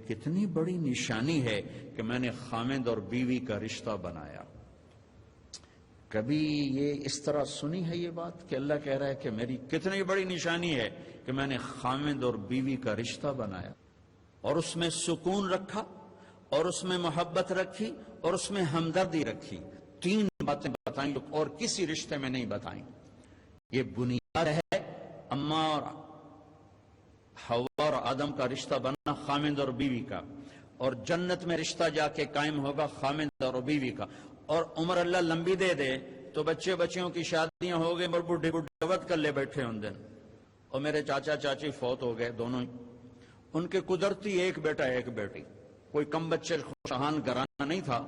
کتنی بڑی نشانی ہے کہ میں نے خامد اور بیوی کا رشتہ بنایا۔ کبھی یہ اس طرح سنی ہے یہ بات کہ اللہ کہہ رہا ہے کہ میری کتنی بڑی نشانی ہے کہ میں نے خامد اور بیوی کا رشتہ بنایا، اور اس میں سکون رکھا، اور اس میں محبت رکھی، اور اس میں ہمدردی رکھی۔ 3 باتیں بتائیں اور کسی رشتے میں نہیں بتائیں۔ یہ بنیاد ہے اماں اور حوا اور آدم کا رشتہ بننا، خامد اور بیوی کا، اور جنت میں رشتہ جا کے قائم ہوگا خامد اور بیوی کا۔ اور عمر اللہ لمبی دے دے تو بچے بچیوں کی شادیاں ہو گئی، بڈھے بڈھے کر لے بیٹھے ہوں دن، اور میرے چاچا چاچی فوت ہو گئے دونوں ہی، ان کے قدرتی ایک بیٹا ایک بیٹی، کوئی کم بچے خوشحال گھرانہ نہیں تھا،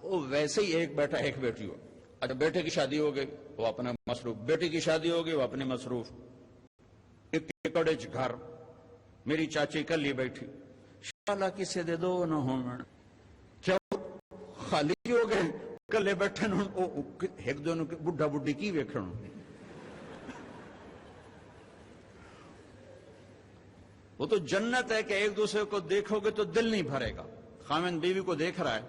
وہ ویسے ہی ایک بیٹا ایک بیٹی ہو۔ اچھا بیٹے کی شادی ہو گئی وہ اپنا مصروف، بیٹی کی شادی ہو گئی وہ اپنے مصروف۔ ایک ایکڑ گھر، میری چاچی کل ہی بیٹھی، شالا کسے دے دو نہ ہو میں کیا خالی ہو گئے کلے بیٹھے ایک دونوں بڈھا بڈھی کی ویکھن۔ وہ تو جنت ہے کہ ایک دوسرے کو دیکھو گے تو دل نہیں بھرے گا۔ خامن بیوی کو دیکھ رہا ہے،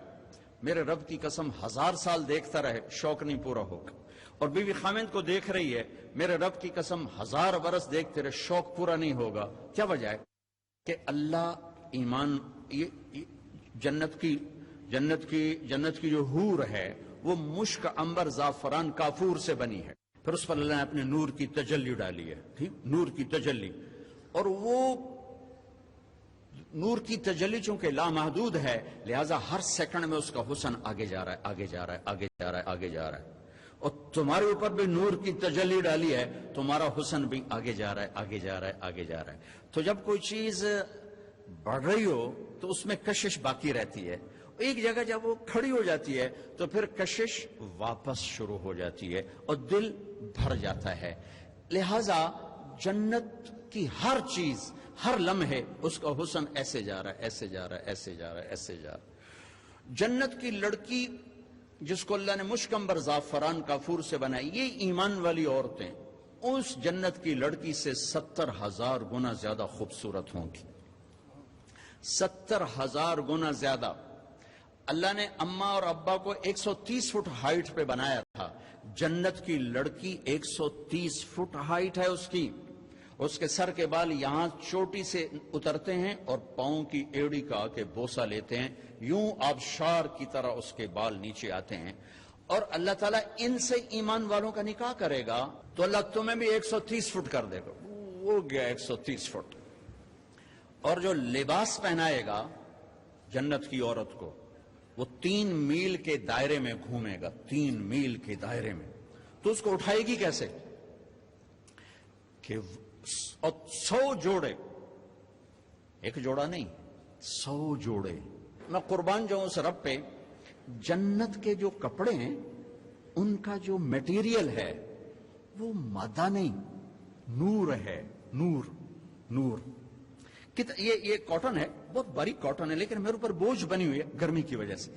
میرے رب کی قسم 1000 سال دیکھتا رہے شوق نہیں پورا ہوگا، اور بیوی خامند کو دیکھ رہی ہے، میرے رب کی قسم 1000 برس دیکھتے رہے شوق پورا نہیں ہوگا۔ کیا وجہ ہے؟ کہ اللہ ایمان، جنت کی جو حور ہے وہ مشک، عنبر، زعفران، کافور سے بنی ہے، پھر اس پر اللہ نے اپنے نور کی تجلی ڈالی ہے، ٹھیک، نور کی تجلی، اور وہ نور کی تجلی چونکہ لامحدود ہے لہذا ہر سیکنڈ میں اس کا حسن آگے جا رہا ہے، آگے جا رہا ہے، آگے جا رہا ہے، آگے جا رہا ہے، اور تمہارے اوپر بھی نور کی تجلی ڈالی ہے، تمہارا حسن بھی آگے جا رہا ہے، آگے جا رہا ہے، آگے جا رہا ہے۔ تو جب کوئی چیز بڑھ رہی ہو تو اس میں کشش باقی رہتی ہے، ایک جگہ جب وہ کھڑی ہو جاتی ہے تو پھر کشش واپس شروع ہو جاتی ہے اور دل بھر جاتا ہے۔ لہذا جنت کی ہر چیز، ہر لمحے اس کا حسن ایسے جا رہا ہے، ایسے جا رہا ہے، ایسے جا رہا ہے، ایسے جا رہا ہے۔ جنت کی لڑکی جس کو اللہ نے مشک، عنبر، زعفران، کافور سے بنائی، یہ ایمان والی عورتیں اس جنت کی لڑکی سے 70,000 گنا زیادہ خوبصورت ہوں گی، 70,000 گنا زیادہ۔ اللہ نے اماں اور ابا کو 130 فٹ ہائٹ پہ بنایا تھا، جنت کی لڑکی 130 فٹ ہائٹ ہے اس کی، اس کے سر کے بال یہاں چوٹی سے اترتے ہیں اور پاؤں کی ایڑی کا آ کے بوسہ لیتے ہیں، یوں آبشار کی طرح اس کے بال نیچے آتے ہیں، اور اللہ تعالیٰ ان سے ایمان والوں کا نکاح کرے گا تو اللہ تمہیں بھی 130 فٹ کر دے گا، وہ گیا 130 فٹ۔ اور جو لباس پہنائے گا جنت کی عورت کو وہ 3 میل کے دائرے میں گھومے گا، 3 میل کے دائرے میں، تو اس کو اٹھائے گی کیسے؟ کہ 100 جوڑے، ایک جوڑا نہیں 100 جوڑے، میں قربان جاؤں اس رب پہ، جنت کے جو کپڑے ہیں ان کا جو میٹیریل ہے وہ مادہ نہیں، نور ہے، نور، نور۔ یہ کاٹن ہے، بہت باریک کاٹن ہے، لیکن میرے اوپر بوجھ بنی ہوئی ہے گرمی کی وجہ سے۔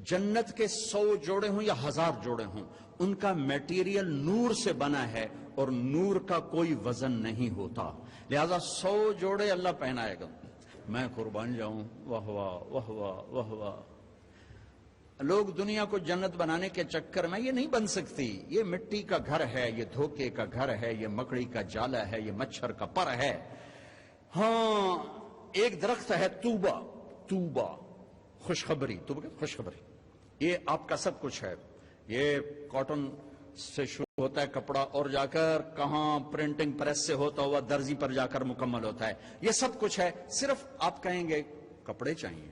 جنت کے 100 جوڑے ہوں یا 1000 جوڑے ہوں، ان کا میٹیریل نور سے بنا ہے اور نور کا کوئی وزن نہیں ہوتا، لہذا 100 جوڑے اللہ پہنائے گا۔ میں قربان جاؤں، واہ واہ واہ واہ واہ واہ۔ لوگ دنیا کو جنت بنانے کے چکر میں، یہ نہیں بن سکتی، یہ مٹی کا گھر ہے، یہ دھوکے کا گھر ہے، یہ مکڑی کا جالا ہے، یہ مچھر کا پر ہے۔ ہاں ایک درخت ہے توبہ، توبہ، خوشخبری، توبہ خوشخبری، یہ آپ کا سب کچھ ہے۔ یہ کاٹن سے شروع ہوتا ہے کپڑا اور جا کر کہاں پرنٹنگ پریس سے ہوتا ہوا درزی پر جا کر مکمل ہوتا ہے، یہ سب کچھ ہے، صرف آپ کہیں گے کپڑے چاہیے،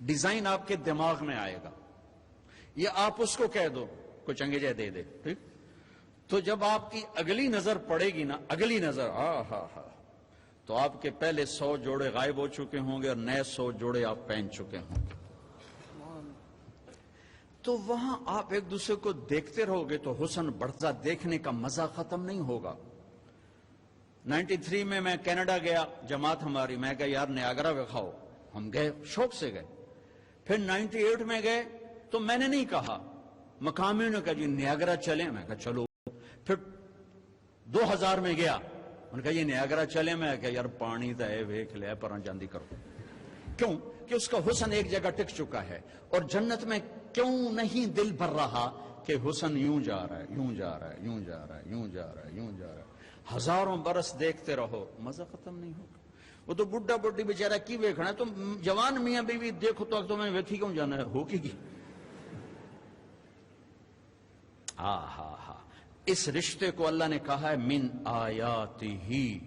ڈیزائن آپ کے دماغ میں آئے گا، یہ آپ اس کو کہہ دو کچھ انگیزے دے دے، ٹھیک؟ تو جب آپ کی اگلی نظر پڑے گی نا، اگلی نظر، تو آپ کے پہلے 100 جوڑے غائب ہو چکے ہوں گے اور نئے 100 جوڑے آپ پہن چکے ہوں گے۔ تو وہاں آپ ایک دوسرے کو دیکھتے رہو گے تو حسن بڑھتا، دیکھنے کا مزہ ختم نہیں ہوگا۔ 93 میں کینیڈا گیا، جماعت ہماری، میں کہا یار نیاگرا دکھاؤ، ہم گئے، شوق سے گئے۔ پھر 98 میں گئے تو میں نے نہیں کہا، مقامیوں نے کہا جی نیاگرا چلیں، میں کہا چلو۔ پھر 2000 میں گیا، انہوں نے کہا یہ نیاگرا چلیں، میں کہا یار پانی تو ہے ویکھ لیا، پر جاندی کرو۔ کیوں کہ اس کا حسن ایک جگہ ٹک چکا ہے. اور جنت میں کیوں نہیں دل بھر رہا کہ حسن یوں جا رہا ہے، یوں جا رہا ہے، یوں جا رہا ہے، یوں جا رہا ہے، یوں جا رہا ہے. ہزاروں برس دیکھتے رہو، مزہ ختم نہیں ہوگا. وہ تو بڈھا بڈھی بیچارہ کی ویکھنا ہے. تم جوان میاں بیوی دیکھو تو تمہیں ویکھی کیوں جانا ہے، ہو کی. اس رشتے کو اللہ نے کہا ہے من آیاتی ہی،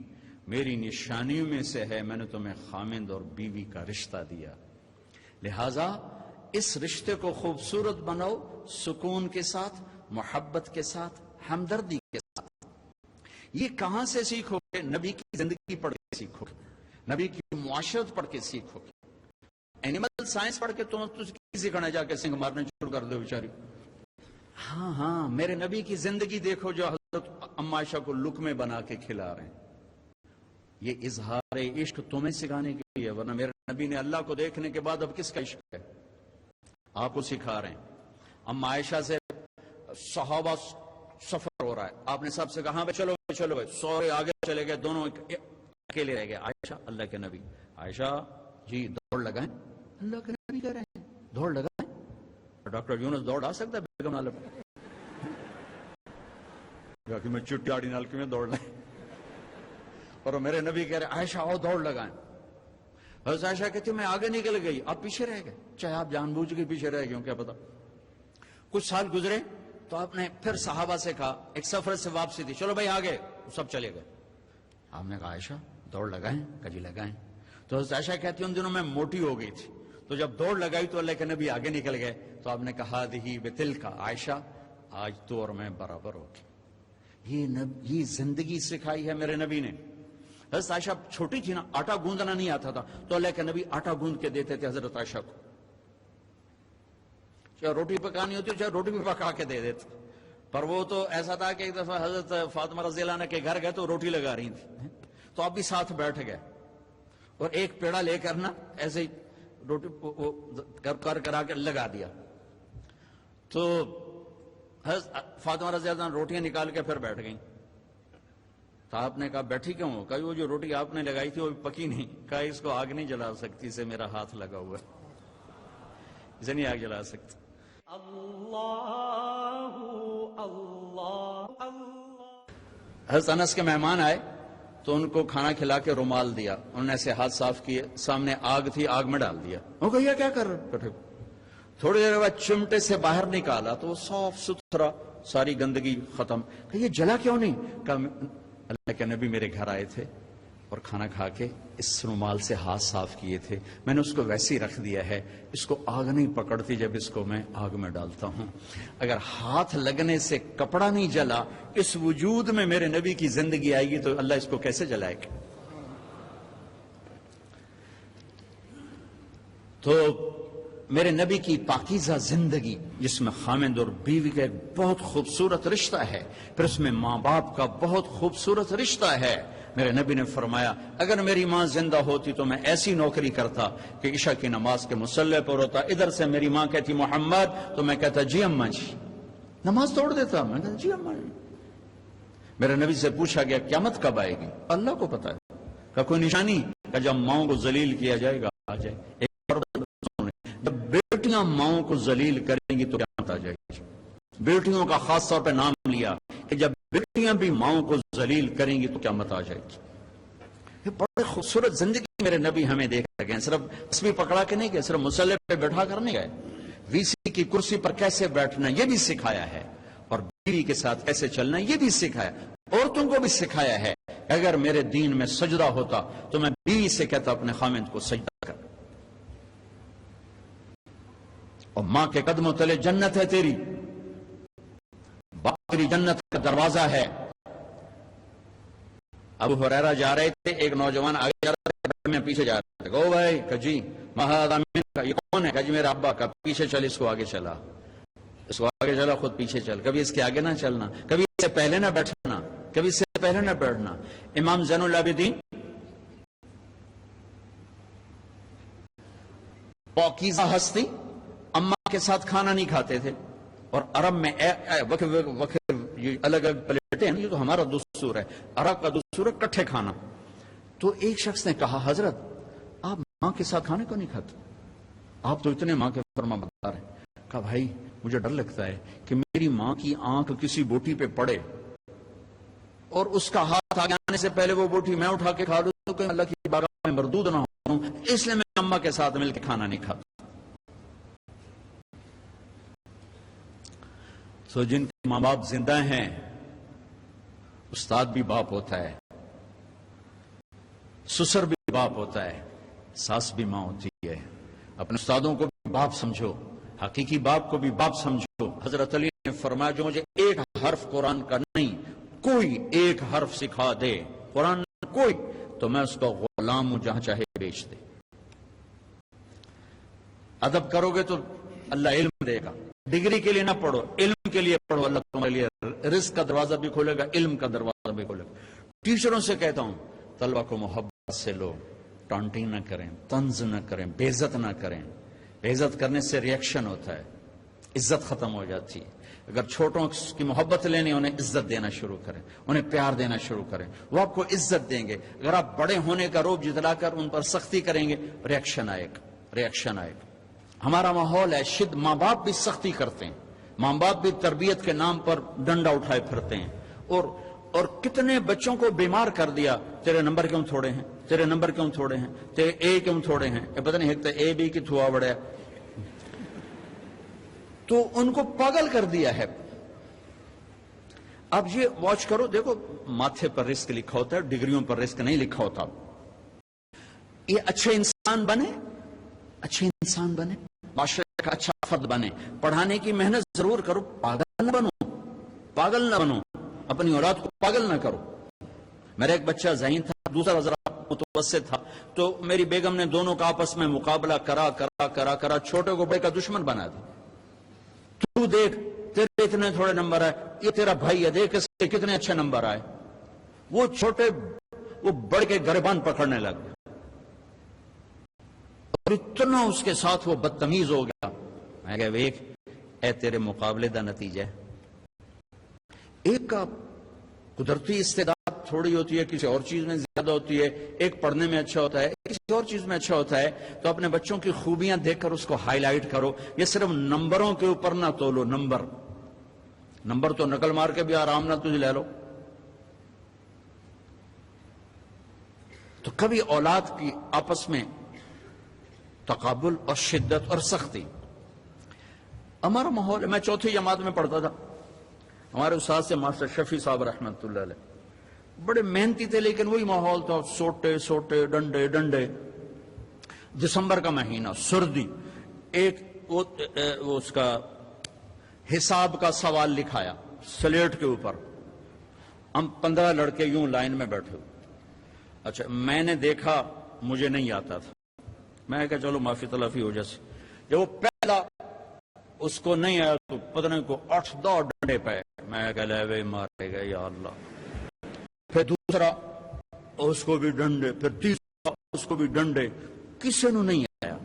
میری نشانیوں میں سے ہے، میں نے تمہیں خامند اور بیوی کا رشتہ دیا. لہذا اس رشتے کو خوبصورت بناؤ، سکون کے ساتھ، محبت کے ساتھ، ہمدردی کے ساتھ. یہ کہاں سے سیکھو گے؟ نبی کی زندگی پڑھ کے سیکھو گے، نبی کی معاشرت پڑھ کے سیکھو گے. اینیمل سائنس پڑھ کے تم کی سیکھنا جا کے سنگ مارنے شروع کر دو بیچاری. ہاں میرے نبی کی زندگی دیکھو جو حضرت ام عائشہ کو لقمے بنا کے کھلا رہے ہیں. یہ اظہار عشق تمہیں سکھانے کے لیے، ورنہ میرے نبی نے اللہ کو دیکھنے کے بعد اب کس کا عشق ہے؟ آپ کو سکھا رہے ہیں. ام عائشہ سے صحابہ سفر ہو رہا ہے، آپ نے سب سے کہا چلو چلو بھائی، سورے آگے چلے گئے، دونوں اکیلے رہ گئے. عائشہ، اللہ کے نبی، عائشہ جی دوڑ لگائیں. اللہ کے نبی کہہ رہے ہیں دوڑ لگائیں. ڈاکٹر یونس دوڑ آ سکتا ہے بیگم نال کہ میں چٹی آڑی نال کی میں دوڑ لائیں؟ اور میرے نبی کہہ رہے عائشہ آؤ دوڑ لگائیں. حضرت عائشہ کہتی میں آگے نکل گئی، آپ پیچھے رہ گئے. چاہے آپ جان بوجھ کے پیچھے رہ گئے ہوں، کیا پتا. کچھ سال گزرے تو آپ نے پھر صحابہ سے کہا، ایک سفر سے واپسی تھی، چلو بھائی آگے، سب چلے گئے. آپ نے کہا عائشہ دوڑ لگائیں؟ کجی لگائیں. تو حضرت عائشہ کہتی ان دنوں میں موٹی ہو گئی تھی، تو جب دوڑ لگائی تو اللہ کے نبی آگے نکل گئے. تو آپ نے کہا دہی بتل کا، عائشہ آج تو اور میں برابر ہو گئی. یہ زندگی سکھائی ہے میرے نبی نے. حضرت عائشہ چھوٹی تھی نا، آٹا گوندنا نہیں آتا تھا، تو اللہ کے نبی آٹا گوند کے دیتے تھے حضرت عائشہ کو. چاہے روٹی پکانی ہوتی چاہے روٹی بھی پکا کے دے دیتے. پر وہ تو ایسا تھا کہ ایک دفعہ حضرت فاطمہ رضی اللہ عنہ کے گھر گئے تو روٹی لگا رہی تھی، تو آپ بھی ساتھ بیٹھ گئے اور ایک پیڑا لے کر نا ایسے ہی روٹی کر کرا کے لگا دیا. تو حضرت فاطمہ رضی اللہ عنہ روٹیاں نکال کے پھر بیٹھ گئیں. تو آپ نے کہا بیٹھی کیوں ہو؟ کہا وہ جو روٹی آپ نے لگائی تھی وہ پکی نہیں. کہا اس کو آگ نہیں جلا سکتی، اسے میرا ہاتھ لگا ہوا ہے، اسے نہیں آگ جلا سکتی. حضرت انس کے مہمان آئے تو ان کو کھانا کھلا کے رومال دیا، انہوں نے ایسے ہاتھ صاف کیے، سامنے آگ تھی آگ میں ڈال دیا. وہ کہا یہ کیا کر رہے؟ تھوڑی دیر بعد چمٹے سے باہر نکالا تو وہ صاف ستھرا، ساری گندگی ختم. کہ یہ جلا کیوں نہیں؟ کہا اللہ کے نبی میرے گھر آئے تھے اور کھانا کھا کے اس رومال سے ہاتھ صاف کیے تھے، میں نے اس کو ویسے ہی رکھ دیا ہے، اس کو آگ نہیں پکڑتی جب اس کو میں آگ میں ڈالتا ہوں. اگر ہاتھ لگنے سے کپڑا نہیں جلا، اس وجود میں میرے نبی کی زندگی آئے گی تو اللہ اس کو کیسے جلائے گا؟ تو میرے نبی کی پاکیزہ زندگی جس میں خامند اور بیوی کا ایک بہت خوبصورت رشتہ ہے، پھر اس میں ماں باپ کا بہت خوبصورت رشتہ ہے. میرے نبی نے فرمایا اگر میری ماں زندہ ہوتی تو میں ایسی نوکری کرتا کہ عشاء کی نماز کے مصلی پر ہوتا، ادھر سے میری ماں کہتی محمد تو میں کہتا جی اماں جی، نماز توڑ دیتا، میں کہتا جی اماں جی. میرے نبی سے پوچھا گیا قیامت کب آئے گی؟ اللہ کو پتا ہے. کہ کوئی نشانی؟ کہ جب ماؤں کو ذلیل کیا جائے گا آ جائے. جب بیٹیاں ماؤں کو ذلیل کریں گی تو قیامت آ جائے گی. بیٹیوں کا خاص طور پہ نام لیا کہ جب بیٹیاں بھی ماؤں کو ذلیل کریں گی تو قیامت آ جائے گی. یہ بڑے خوبصورت زندگی میرے نبی ہمیں دیکھ گئے. صرف تسبیح پکڑا کے نہیں گئے، صرف مصلی پہ بیٹھا کر نہیں گئے، وی سی کی کرسی پر کیسے بیٹھنا یہ بھی سکھایا ہے، اور بیوی کے ساتھ کیسے چلنا یہ بھی سکھایا. عورتوں کو بھی سکھایا ہے اگر میرے دین میں سجدہ ہوتا تو میں بیوی سے کہتا اپنے خامند کو سجدہ کر. اور ماں کے قدموں تلے جنت ہے تیری، باپ تیری جنت کا دروازہ ہے. ابو ہریرہ جا رہے تھے، ایک نوجوان آگے جا رہا تھا، میں پیچھے جا رہا تھا. او بھائی کہ جی مہادا کا یہ کون ہے؟ کہ جی میرا ابا. کا پیچھے چل، اس کو آگے چلا، اس کو آگے چلا، خود پیچھے چل. کبھی اس کے آگے نہ چلنا، کبھی اس سے پہلے نہ بیٹھنا، کبھی اس سے پہلے نہ بیٹھنا. امام زین العابدین پاکیزہ ہستی، اماں کے ساتھ کھانا نہیں کھاتے تھے. اور عرب میں الگ الگ پلیٹیں ہیں، یہ تو ہمارا دستور ہے، عرب کا دستور ہے کٹھے کھانا. تو ایک شخص نے کہا حضرت آپ ماں کے ساتھ کھانے کو نہیں کھاتے؟ آپ تو اتنے ماں کے فرما بردار ہیں. کہا بھائی مجھے ڈر لگتا ہے کہ میری ماں کی آنکھ کسی بوٹی پہ پڑے اور اس کا ہاتھ آگے آنے سے پہلے وہ بوٹی میں اٹھا کے کھا لوں تو کہ اللہ کی بارگاہ میں مردود نہ ہوں، اس لیے میں اماں کے ساتھ مل کے کھانا نہیں کھاتا. تو جن کے ماں باپ زندہ ہیں، استاد بھی باپ ہوتا ہے، سسر بھی باپ ہوتا ہے، ساس بھی ماں ہوتی ہے. اپنے استادوں کو بھی باپ سمجھو، حقیقی باپ کو بھی باپ سمجھو. حضرت علی نے فرمایا جو مجھے ایک حرف قرآن کا نہیں، کوئی ایک حرف سکھا دے قرآن کوئی، تو میں اس کا غلام ہوں جہاں چاہے بیچ دے. ادب کرو گے تو اللہ علم دے گا. ڈگری کے لیے نہ پڑھو، علم کے لیے پڑھو. اللہ تمہارے لیے رزق کا دروازہ بھی کھولے گا، علم کا دروازہ بھی کھولے گا. ٹیچروں سے کہتا ہوں طلبہ کو محبت سے لو، ٹانٹنگ نہ کریں، طنز نہ کریں، بے عزت نہ کریں. بے عزت کرنے سے ریئیکشن ہوتا ہے، عزت ختم ہو جاتی ہے. اگر چھوٹوں کی محبت لینی، انہیں عزت دینا شروع کریں، انہیں پیار دینا شروع کریں، وہ آپ کو عزت دیں گے. اگر آپ بڑے ہونے کا روب جتلا کر ان پر سختی کریں گے، ریئیکشن آئے گا. ہمارا ماحول ہے ماں باپ بھی سختی کرتے ہیں، ماں باپ بھی تربیت کے نام پر ڈنڈا اٹھائے پھرتے ہیں، اور کتنے بچوں کو بیمار کر دیا. تیرے نمبر کیوں تھوڑے ہیں، تیرے نمبر کیوں تھوڑے ہیں، تیرے اے کیوں تھوڑے ہیں، پتہ نہیں ایک تو اے بی کی تھوا بڑے. تو ان کو پاگل کر دیا ہے. اب یہ واچ کرو، دیکھو ماتھے پر رزق لکھا ہوتا ہے، ڈگریوں پر رزق نہیں لکھا ہوتا. یہ اچھے انسان بنے، اچھے انسان بنے، معاشرے کا اچھا فرد بنے. پڑھانے کی محنت ضرور کرو، پاگل نہ بنو، پاگل نہ بنو، اپنی اولاد کو پاگل نہ کرو. میرا ایک بچہ ذہین تھا، دوسرا ذرا متوسط تھا، تو میری بیگم نے دونوں کا آپس میں مقابلہ کرا چھوٹے کو بڑے کا دشمن بنا دیا. تو دیکھ تیرے اتنے تھوڑے نمبر آئے، یہ تیرا بھائی ہے، دیکھ اس کے کتنے اچھے نمبر آئے. وہ چھوٹے وہ بڑے کے گریبان پکڑنے لگ گیا اور اتنا اس کے ساتھ وہ بدتمیز ہو گیا. میں کہا ویکھ اے تیرے مقابلے دا نتیجہ ہے. ایک کا قدرتی استعداد تھوڑی ہوتی ہے، کسی اور چیز میں زیادہ ہوتی ہے. ایک پڑھنے میں اچھا ہوتا ہے، کسی اور چیز میں اچھا ہوتا ہے. تو اپنے بچوں کی خوبیاں دیکھ کر اس کو ہائی لائٹ کرو. یہ صرف نمبروں کے اوپر نہ تولو. نمبر تو نقل مار کے بھی آرام نہ تجھ لے لو. تو کبھی اولاد کی آپس میں تقابل اور شدت اور سختی. ہمارا ماحول، میں چوتھی جماعت میں پڑھتا تھا، ہمارے استاد سے ماسٹر شفیع صاحب رحمۃ اللہ علیہ بڑے محنتی تھے، لیکن وہی ماحول تھا، سوٹے ڈنڈے. دسمبر کا مہینہ، سردی. ایک وہ اس کا حساب کا سوال لکھایا سلیٹ کے اوپر. ہم 15 لڑکے یوں لائن میں بیٹھے ہوئے. اچھا میں نے دیکھا، مجھے نہیں آتا تھا. میں کہا چلو معافی تلافی ہو جیسے. جب وہ پہلا اس کو نہیں آیا تو پتہ نہیں کو 8-10 ڈنڈے پہ. میں کہا لے وے مارے گئے یا اللہ. پھر دوسرا اس کو بھی ڈنڈے، پھر تیسرا اس کو بھی ڈنڈے. کسی نے نہیں آیا.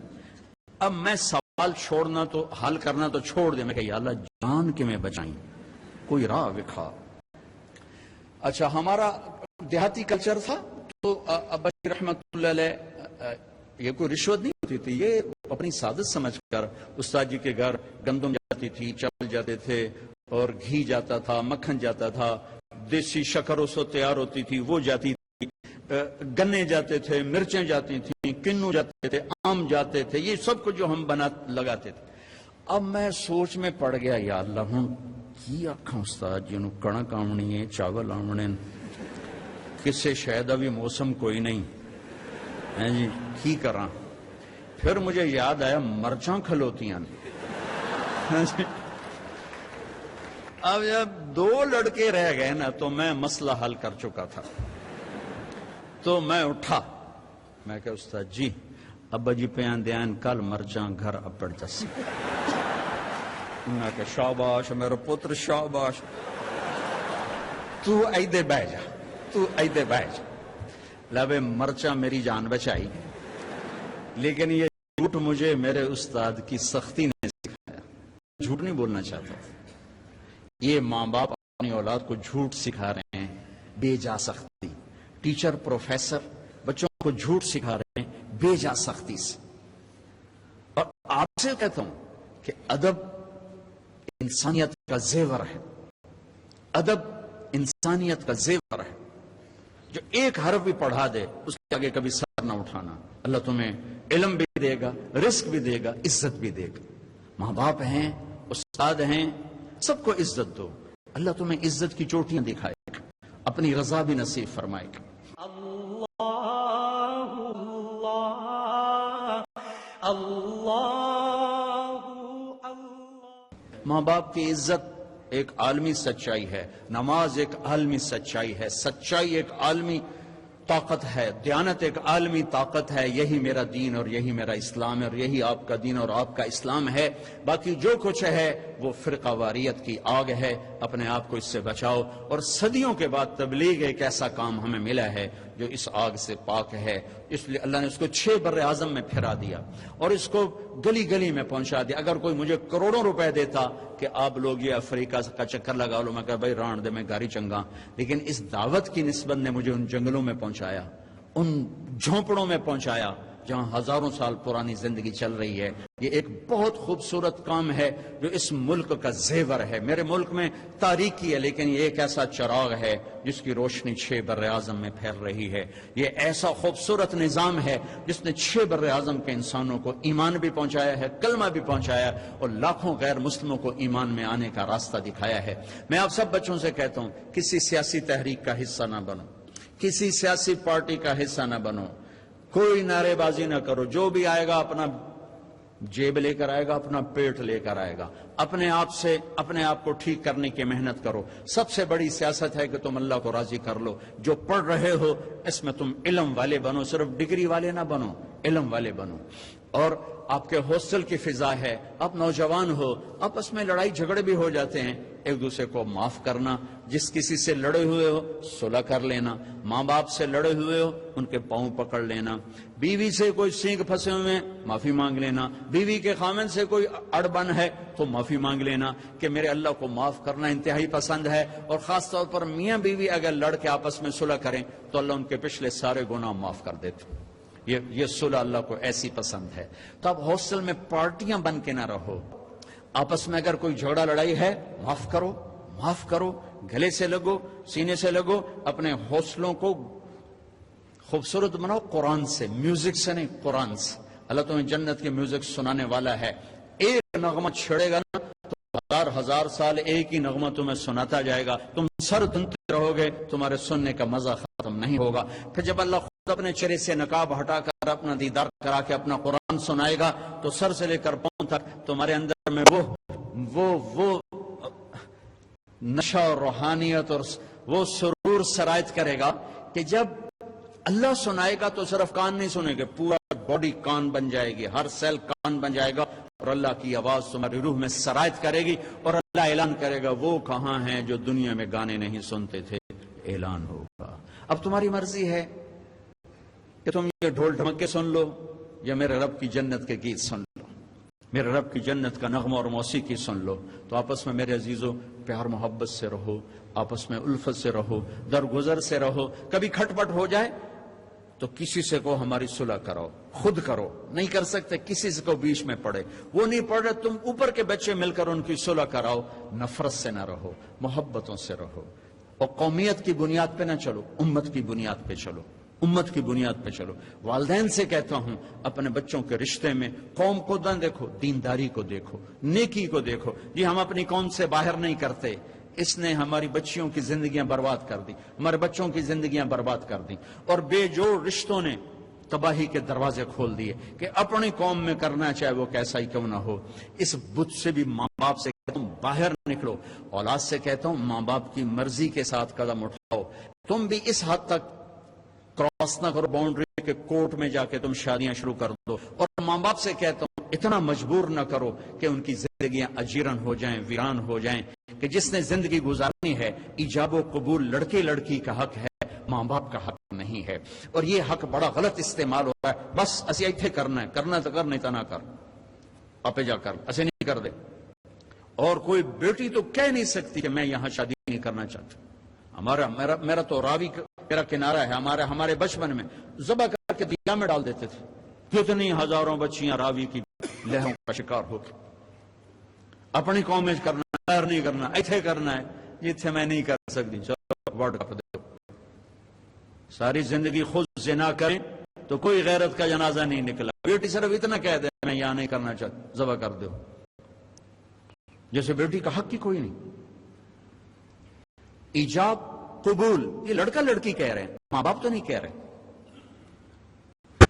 اب میں سوال چھوڑنا تو حل کرنا تو چھوڑ دیا. میں کہا یا اللہ جان کے میں بچائیں، کوئی راہ دکھا. اچھا ہمارا دیہاتی کلچر تھا تو ابا جی رحمت اللہ علیہ یہ کوئی رشوت نہیں ہوتی تھی، یہ اپنی سعادت سمجھ کر استاد جی کے گھر گندم جاتی تھی، چاول جاتے تھے، اور گھی جاتا تھا، مکھن جاتا تھا، دیسی شکر اس وقت تیار ہوتی تھی وہ جاتی تھی، گنے جاتے تھے، مرچیں جاتی تھیں، کنو جاتے تھے، آم جاتے تھے. یہ سب کچھ جو ہم لگاتے تھے. اب میں سوچ میں پڑ گیا یا اللہ ہوں کی آکھاں استاد جی نوں کڑک آمنی ہے، چاول آمنے، کسے شاید ابھی موسم کوئی نہیں ہے جی کی کراں. پھر مجھے یاد آیا مرچاں کھلوتیاں. اب جب 2 لڑکے رہ گئے نا تو میں مسئلہ حل کر چکا تھا. تو میں اٹھا، میں کہا استاد جی ابا جی پیان دیان کل مرچاں گھر اپڑ جس. میں کہا شاباش میرا پتر شاباش، تو ایدے بہ جا، تو ایدے بہ جا. لبے مرچاں میری جان بچائی، لیکن یہ جھوٹ مجھے میرے استاد کی سختی نے سکھایا. جھوٹ نہیں بولنا چاہتا. یہ ماں باپ اپنی اولاد کو جھوٹ سکھا رہے ہیں، بے جا سختی. ٹیچر پروفیسر بچوں کو کو جھوٹ سکھا رہے ہیں بے جا سختی سے. اور آپ سے کہتا ہوں کہ ادب انسانیت کا زیور ہے. ادب انسانیت کا زیور ہے. جو ایک حرف بھی پڑھا دے اس کے آگے کبھی سر نہ اٹھانا. اللہ تمہیں علم بھی دے گا, رزق بھی دے گا, عزت بھی دے گا. ماں باپ ہیں, استاد ہیں, سب کو عزت دو. اللہ تمہیں عزت کی چوٹیاں دکھائے گا, اپنی رضا بھی نصیب فرمائے گا. ماں باپ کی عزت ایک عالمی سچائی ہے. نماز ایک عالمی سچائی ہے. سچائی ایک عالمی طاقت ہے. دیانت ایک عالمی طاقت ہے. یہی میرا دین اور یہی میرا اسلام ہے, اور یہی آپ کا دین اور آپ کا اسلام ہے. باقی جو کچھ ہے وہ فرقہ واریت کی آگ ہے. اپنے آپ کو اس سے بچاؤ. اور صدیوں کے بعد تبلیغ ایک ایسا کام ہمیں ملا ہے جو اس آگ سے پاک ہے. اس لیے اللہ نے اس کو 6 بر اعظم میں پھیرا دیا اور اس کو گلی گلی میں پہنچا دیا. اگر کوئی مجھے کروڑوں روپے دیتا کہ آپ لوگ یہ افریقہ کا چکر لگا لو, میں کہا بھائی ران دے میں گاری چنگا. لیکن اس دعوت کی نسبت نے مجھے ان جنگلوں میں پہنچایا, ان جھونپڑوں میں پہنچایا جہاں ہزاروں سال پرانی زندگی چل رہی ہے. یہ ایک بہت خوبصورت کام ہے جو اس ملک کا زیور ہے. میرے ملک میں تاریکی ہے لیکن یہ ایک ایسا چراغ ہے جس کی روشنی 6 بر اعظم میں پھیل رہی ہے. یہ ایسا خوبصورت نظام ہے جس نے 6 بر اعظم کے انسانوں کو ایمان بھی پہنچایا ہے, کلمہ بھی پہنچایا اور لاکھوں غیر مسلموں کو ایمان میں آنے کا راستہ دکھایا ہے. میں آپ سب بچوں سے کہتا ہوں کسی سیاسی تحریک کا حصہ نہ بنو, کسی سیاسی پارٹی کا حصہ نہ بنو, کوئی نعرے بازی نہ کرو. جو بھی آئے گا اپنا جیب لے کر آئے گا, اپنا پیٹ لے کر آئے گا. اپنے آپ سے اپنے آپ کو ٹھیک کرنے کی محنت کرو. سب سے بڑی سیاست ہے کہ تم اللہ کو راضی کر لو. جو پڑھ رہے ہو اس میں تم علم والے بنو, صرف ڈگری والے نہ بنو, علم والے بنو. اور آپ کے ہاسٹل کی فضا ہے, آپ نوجوان ہو, آپس میں لڑائی جھگڑے بھی ہو جاتے ہیں, ایک دوسرے کو معاف کرنا. جس کسی سے لڑے ہوئے ہو صلح کر لینا. ماں باپ سے لڑے ہوئے ہو ان کے پاؤں پکڑ لینا. بیوی سے کوئی سینگ پھنسے ہوئے معافی مانگ لینا. بیوی کے خامن سے کوئی اڑبن ہے تو معافی مانگ لینا کہ میرے اللہ کو معاف کرنا انتہائی پسند ہے. اور خاص طور پر میاں بیوی اگر لڑ کے آپس میں صلح کریں تو اللہ ان کے پچھلے سارے گناہ معاف کر دیتے. یہ صلح اللہ کو ایسی پسند ہے. تو اب ہاسٹل میں پارٹیاں بن کے نہ رہو. آپس میں اگر کوئی جھگڑا لڑائی ہے معاف کرو, معاف کرو, گلے سے لگو, سینے سے لگو. اپنے حوصلوں کو خوبصورت بناؤ قرآن سے, میوزک سے نہیں, قرآن سے. اللہ تمہیں جنت کے میوزک سنانے والا ہے. ایک نغمہ چھڑے گا نا تو ہزار سال ایک ہی نغمہ تمہیں سناتا جائے گا. تم سر دھنتے رہو گے, تمہارے سننے کا مزہ ختم نہیں ہوگا. پھر جب اللہ خود اپنے چہرے سے نقاب ہٹا کر اپنا دیدار کرا کے اپنا قرآن سنائے گا تو سر سے لے کر پاؤں تک تمہارے اندر میں وہ نشہ اور روحانیت اور وہ سرور سرایت کرے گا کہ جب اللہ سنائے گا تو صرف کان نہیں سنے گے, پورا باڈی کان بن جائے گی, ہر سیل کان بن جائے گا. اور اللہ کی آواز تمہاری روح میں سرایت کرے گی اور اللہ اعلان کرے گا وہ کہاں ہیں جو دنیا میں گانے نہیں سنتے تھے. اعلان ہوگا. اب تمہاری مرضی ہے کہ تم یہ ڈھول ڈھمکے سن لو یا میرے رب کی جنت کے گیت سن لو, میرے رب کی جنت کا نغمہ اور موسیقی سن لو. تو آپس میں میرے عزیزوں پیار محبت سے رہو, آپس میں الفت سے رہو, درگزر سے رہو. کبھی کھٹ پٹ ہو جائے تو کسی سے کو ہماری صلح کرو, خود کرو. نہیں کر سکتے کسی سے کو بیچ میں پڑے, وہ نہیں پڑھ رہے, تم اوپر کے بچے مل کر ان کی صلح کراؤ. نفرت سے نہ رہو, محبتوں سے رہو. اور قومیت کی بنیاد پہ نہ چلو, امت کی بنیاد پہ چلو, امت کی بنیاد پہ چلو. والدین سے کہتا ہوں اپنے بچوں کے رشتے میں قوم کو نہ دیکھو, دینداری کو دیکھو, نیکی کو دیکھو. یہ ہم اپنی قوم سے باہر نہیں کرتے, اس نے ہماری بچیوں کی زندگیاں برباد کر دی, ہمارے بچوں کی زندگیاں برباد کر دی. اور بے جوڑ رشتوں نے تباہی کے دروازے کھول دیے کہ اپنی قوم میں کرنا چاہے وہ کیسا ہی کیوں نہ ہو. اس بت سے بھی ماں باپ سے کہتا ہوں باہر نکلو. اولاد سے کہتا ہوں ماں باپ کی مرضی کے ساتھ قدم اٹھاؤ. تم بھی اس حد تک کراس نہ کرو باؤنڈری کے کورٹ میں جا کے تم شادیاں شروع کر دو. اور ماں باپ سے کہتا ہوں اتنا مجبور نہ کرو کہ ان کی زندگیاں اجیرن ہو جائیں, ویران ہو جائیں. کہ جس نے زندگی گزارنی ہے, ایجاب و قبول لڑکے لڑکی کا حق ہے, ماں باپ کا حق نہیں ہے. اور یہ حق بڑا غلط استعمال ہو رہا ہے. بس اسی ایتھے کرنا ہے, کرنا تو کر, نہیں تو نہ کر, آپ جا کر ایسے نہیں کر دے. اور کوئی بیٹی تو کہہ نہیں سکتی کہ میں یہاں شادی نہیں کرنا چاہتا. میرا تو راوی میرا کنارہ ہے. ہمارے بچپن میں ذبح کر کے دریا میں ڈال دیتے تھے. کتنی ہزاروں بچیاں راوی کی لہروں کا شکار ہو کے. اپنی قوم میں کرنا ہے، نہیں کرنا، ایتھے کرنا ہے، جتھے میں نہیں کر سکتی چلو ورلڈ کپ دے. ساری زندگی خود زنا کریں تو کوئی غیرت کا جنازہ نہیں نکلا. بیٹی صرف اتنا کہہ دے میں یہاں نہیں کرنا چاہتا، ذبح کر دو، جیسے بیٹی کا حق ہی کوئی نہیں. ایجاب قبول یہ لڑکا لڑکی کہہ رہے ہیں، ماں باپ تو نہیں کہہ رہے.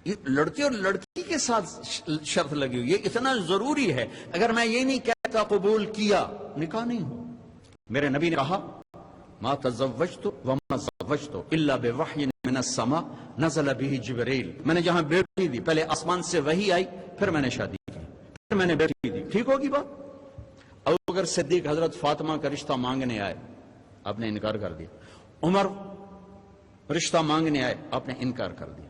یہ لڑکی اور لڑکی کے ساتھ شرط لگی ہوئی، یہ اتنا ضروری ہے. اگر میں یہ نہیں کہتا قبول کیا، نکاح نہیں ہو. میرے نبی نے کہا ما تزوجت وما زوجت الا بوحی من السماء نزل به جبرائیل. میں نے جہاں بیٹی دی، پہلے آسمان سے وحی آئی، پھر میں نے شادی کی، پھر میں نے بیٹی دی. ٹھیک ہوگی بات؟ ابوبکر صدیق حضرت فاطمہ کا رشتہ مانگنے آئے، آپ نے انکار کر دیا. عمر رشتہ مانگنے آئے، آپ نے انکار کر دیا.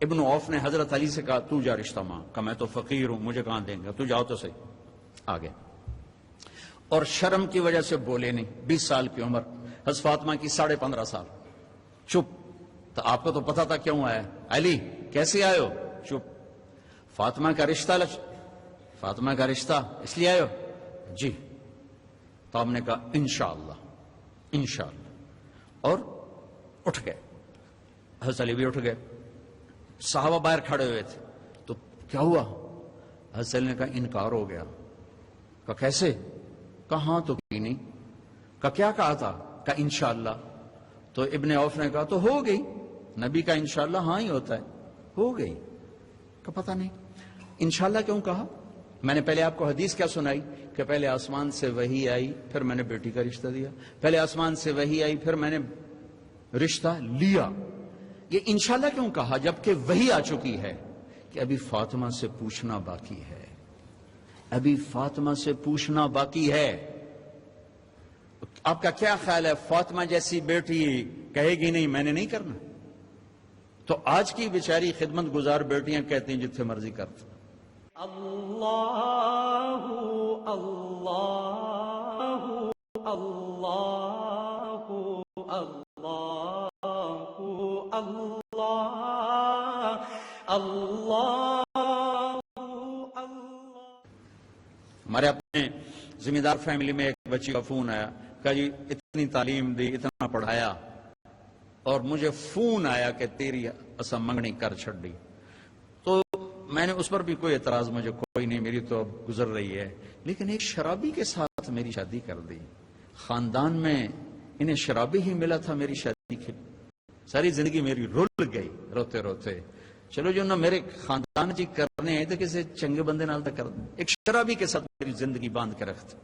ابن عوف نے حضرت علی سے کہا تو جا رشتہ مانگ. کہا میں تو فقیر ہوں، مجھے کہاں دیں گے، تو جاؤ تو صحیح. آگے اور شرم کی وجہ سے بولے نہیں. 20 سال کی عمر، حضرت فاطمہ کی 15.5 سال. چپ. تو آپ کو تو پتا تھا کیوں آیا. علی کیسے آئے ہو؟ چپ. فاطمہ کا رشتہ فاطمہ کا رشتہ اس لیے آئے ہو؟ جی. تو آپ نے کہا انشاءاللہ انشاءاللہ، اور اٹھ گئے. حضرت علی بھی اٹھ گئے. صحابہ باہر کھڑے ہوئے تھے. تو کیا ہوا؟ حضرت علی نے کہا انکار ہو گیا. کہا کیسے؟ کہا ہاں تو کی نہیں. کہا کیا کہا تھا؟ کہا انشاءاللہ. تو ابن عوف نے کہا تو ہو گئی، نبی کا انشاءاللہ ہاں ہی ہوتا ہے، ہو گئی. کہا پتہ نہیں انشاءاللہ کیوں کہا. میں نے پہلے آپ کو حدیث کیا سنائی کہ پہلے آسمان سے وحی آئی، پھر میں نے بیٹی کا رشتہ دیا. پہلے آسمان سے وحی آئی، پھر میں نے رشتہ لیا. یہ انشاءاللہ کیوں کہا جبکہ وحی آ چکی ہے کہ ابھی فاطمہ سے پوچھنا باقی ہے، ابھی فاطمہ سے پوچھنا باقی ہے. آپ کا کیا خیال ہے فاطمہ جیسی بیٹی کہے گی نہیں میں نے نہیں کرنا؟ تو آج کی بیچاری خدمت گزار بیٹیاں کہتی ہیں جتنے مرضی کرتے. اللہ اللہ اللہ اللہ اللہ اللہ. ہمارے اپنے ذمہ دار فیملی میں ایک بچی کا فون آیا، کہا جی اتنی تعلیم دی، اتنا پڑھایا، اور مجھے فون آیا کہ تیری اسا منگنی کر چھڑ دی. تو میں نے اس پر بھی کوئی اعتراض مجھے کوئی نہیں، میری تو اب گزر رہی ہے. لیکن ایک شرابی کے ساتھ میری شادی کر دی. خاندان میں انہیں شرابی ہی ملا تھا میری شادی کی. ساری زندگی میری رول گئی روتے روتے. چلو جو نہ میرے خاندان جی کرنے ہیں تو کسی چنگے بندے نال تک کر دیں. ایک شرابی کے ساتھ میری زندگی باندھ کے رکھتے.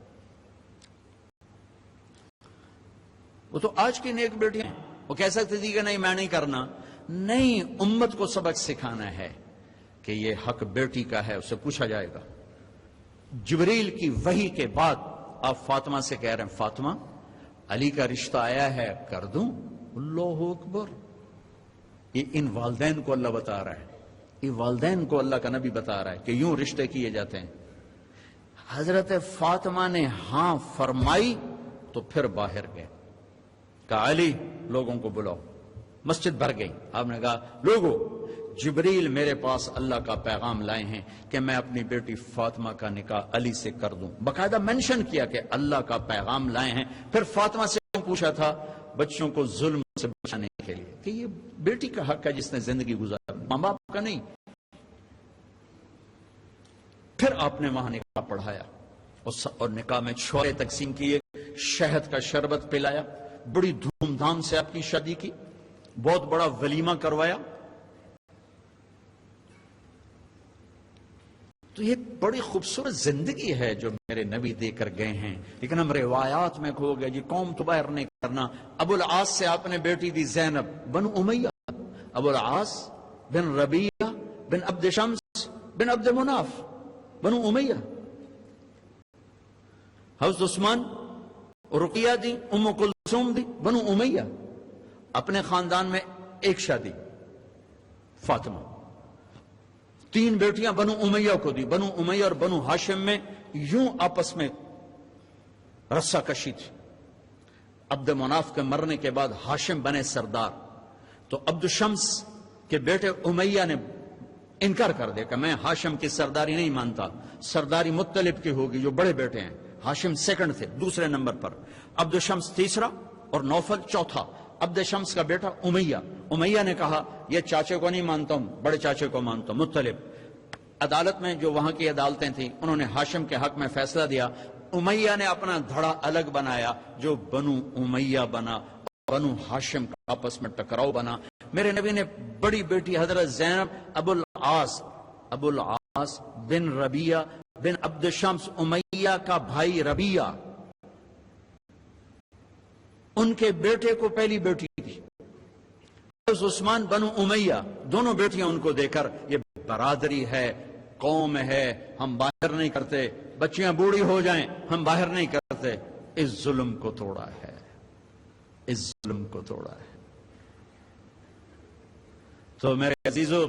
وہ تو آج کی نیک بیٹیاں ہیں. وہ کہہ سکتے تھی کہ نہیں میں نہیں کرنا. نہیں، امت کو سبق سکھانا ہے کہ یہ حق بیٹی کا ہے، اسے پوچھا جائے گا. جبریل کی وحی کے بعد آپ فاطمہ سے کہہ رہے ہیں فاطمہ علی کا رشتہ آیا ہے کر دوں. اللہ اکبر. یہ ان والدین کو اللہ بتا رہا ہے، یہ والدین کو اللہ کا نبی بتا رہا ہے کہ یوں رشتے کیے جاتے ہیں. حضرت فاطمہ نے ہاں فرمائی تو پھر باہر گئے. کہا علی لوگوں کو بلاؤ. مسجد بھر گئی. آپ نے کہا لوگوں جبریل میرے پاس اللہ کا پیغام لائے ہیں کہ میں اپنی بیٹی فاطمہ کا نکاح علی سے کر دوں. باقاعدہ مینشن کیا کہ اللہ کا پیغام لائے ہیں. پھر فاطمہ سے پوچھا تھا بچوں کو ظلم سے بچانے کے لیے کہ یہ بیٹی کا حق ہے جس نے زندگی گزاری، ماں باپ کا نہیں. پھر آپ نے وہاں نکاح پڑھایا اور نکاح میں چھوڑے تقسیم کیے، شہد کا شربت پلایا، بڑی دھوم دھام سے آپ کی شادی کی، بہت بڑا ولیمہ کروایا. تو یہ بڑی خوبصورت زندگی ہے جو میرے نبی دے کر گئے ہیں. لیکن ہم روایات میں کھو گئے. جی قوم تو باہر نہیں کرنا. ابو العاص سے آپ نے بیٹی دی زینب بن امیہ. ابو العاص بن ربیعہ بن عبد شمس بن عبد مناف بن امیہ. حضرت عثمان رقیہ دی ام کلثوم دی بن امیہ. اپنے خاندان میں ایک شادی فاطمہ. 3 بیٹیاں بنو امیہ کو دی. بنو امیہ اور بنو ہاشم میں یوں آپس میں رسہ کشی تھی. عبد مناف کے مرنے کے بعد ہاشم بنے سردار. تو عبد شمس کہ بیٹے امیہ نے انکار کر دیا کہ میں ہاشم کی سرداری نہیں مانتا، سرداری مطلب کی ہوگی جو بڑے بیٹے ہیں۔ ہاشم سیکنڈ تھے، دوسرے نمبر پر، عبد الشمس تیسرا اور نوفل چوتھا۔ عبد الشمس کا بیٹا امیہ نے کہا یہ چاچے کو نہیں مانتا ہوں، بڑے چاچے کو مانتا ہوں، مطلب۔ عدالت میں جو وہاں کی عدالتیں تھیں انہوں نے ہاشم کے حق میں فیصلہ دیا۔ امیہ نے اپنا دھڑا الگ بنایا جو بنو امیہ بنا، بنو ہاشم کا آپس میں ٹکراؤ بنا۔ میرے نبی نے بڑی بیٹی حضرت زینب ابو العاص بن ربیہ بن عبد الشمس امیہ کا بھائی ربیہ، ان کے بیٹے کو پہلی بیٹی تھی عثمان بنو امیہ، دونوں بیٹیاں ان کو دے کر یہ برادری ہے، قوم ہے، ہم باہر نہیں کرتے، بچیاں بوڑھی ہو جائیں ہم باہر نہیں کرتے۔ اس ظلم کو توڑا ہے، اس ظلم کو توڑا ہے۔ تو میرے عزیزو،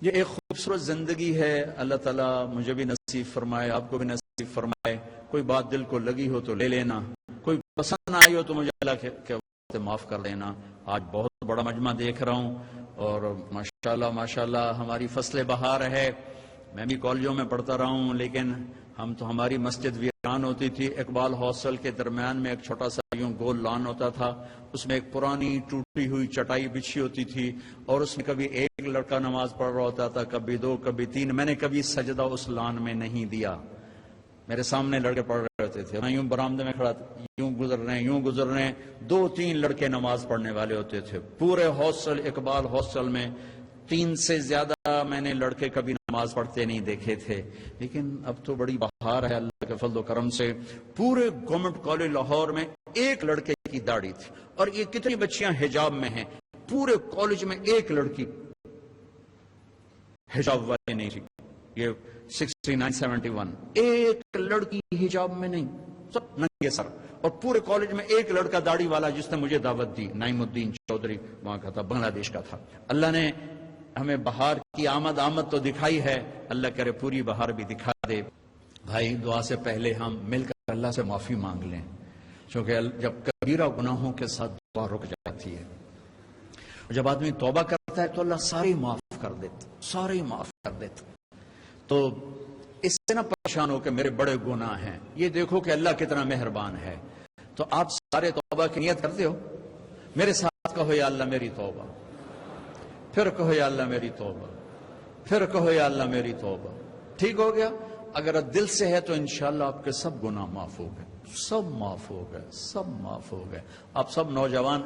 یہ ایک خوبصورت زندگی ہے، اللہ تعالیٰ مجھے بھی نصیب فرمائے، آپ کو بھی نصیب فرمائے۔ کوئی بات دل کو لگی ہو تو لے لینا، کوئی پسند آئی ہو تو مجھے اللہ کے معاف کر لینا۔ آج بہت بڑا مجمع دیکھ رہا ہوں اور ماشاءاللہ ہماری فصل بہار ہے۔ میں بھی کالجوں میں پڑھتا رہا ہوں، لیکن ہماری مسجد ویران ہوتی تھی۔ اقبال ہاسٹل کے درمیان میں ایک چھوٹا سا یوں گول لان ہوتا تھا، اس میں ایک پرانی ٹوٹی ہوئی چٹائی بچھی ہوتی تھی اور اس میں کبھی ایک لڑکا نماز پڑھ رہا ہوتا تھا، کبھی دو، کبھی تین۔ میں نے کبھی سجدہ اس لان میں نہیں دیا، میرے سامنے لڑکے پڑھ رہے ہوتے تھے، میں یوں برآمدے میں کھڑا تھا، یوں گزر رہے ہیں، دو تین لڑکے نماز پڑھنے والے ہوتے تھے پورے ہاسٹل، اقبال ہاسٹل میں 3 سے زیادہ میں نے لڑکے کبھی نماز پڑھتے نہیں دیکھے تھے۔ لیکن اب تو بڑی بہار ہے اللہ کے فضل و کرم سے، پورے گورنمنٹ کالج لاہور میں ایک لڑکے کی داڑھی تھی، اور یہ کتنی بچیاں حجاب میں ہیں، پورے کالج میں ایک لڑکی حجاب والے نہیں تھی۔ یہ 69-71 ایک لڑکی حجاب میں نہیں، سب ننگے سر، اور پورے کالج میں ایک لڑکا داڑھی والا جس نے مجھے دعوت دی، نعیم الدین چودھری وہاں کا تھا، بنگلہ دیش کا تھا۔ اللہ نے ہمیں بہار کی آمد تو دکھائی ہے، اللہ کرے پوری بہار بھی دکھا دے۔ بھائی دعا سے پہلے ہم مل کر اللہ سے معافی مانگ لیں، کیونکہ جب کبیرہ گناہوں کے ساتھ دعا رک جاتی ہے، جب آدمی توبہ کرتا ہے تو اللہ سارے معاف کر دیتا، سارے معاف کر دیتا۔ تو اس سے نہ پریشان ہو کہ میرے بڑے گناہ ہیں، یہ دیکھو کہ اللہ کتنا مہربان ہے۔ تو آپ سارے توبہ کی نیت کرتے ہو، میرے ساتھ کہو یا اللہ میری توبہ، پھر کہو یا اللہ میری توبہ، پھر کہو یا اللہ میری توبہ۔ ٹھیک ہو گیا؟ اگر دل سے ہے تو انشاءاللہ آپ کے سب گناہ معاف ہو گئے، سب معاف ہو گئے، سب معاف ہو گئے۔ آپ سب نوجوان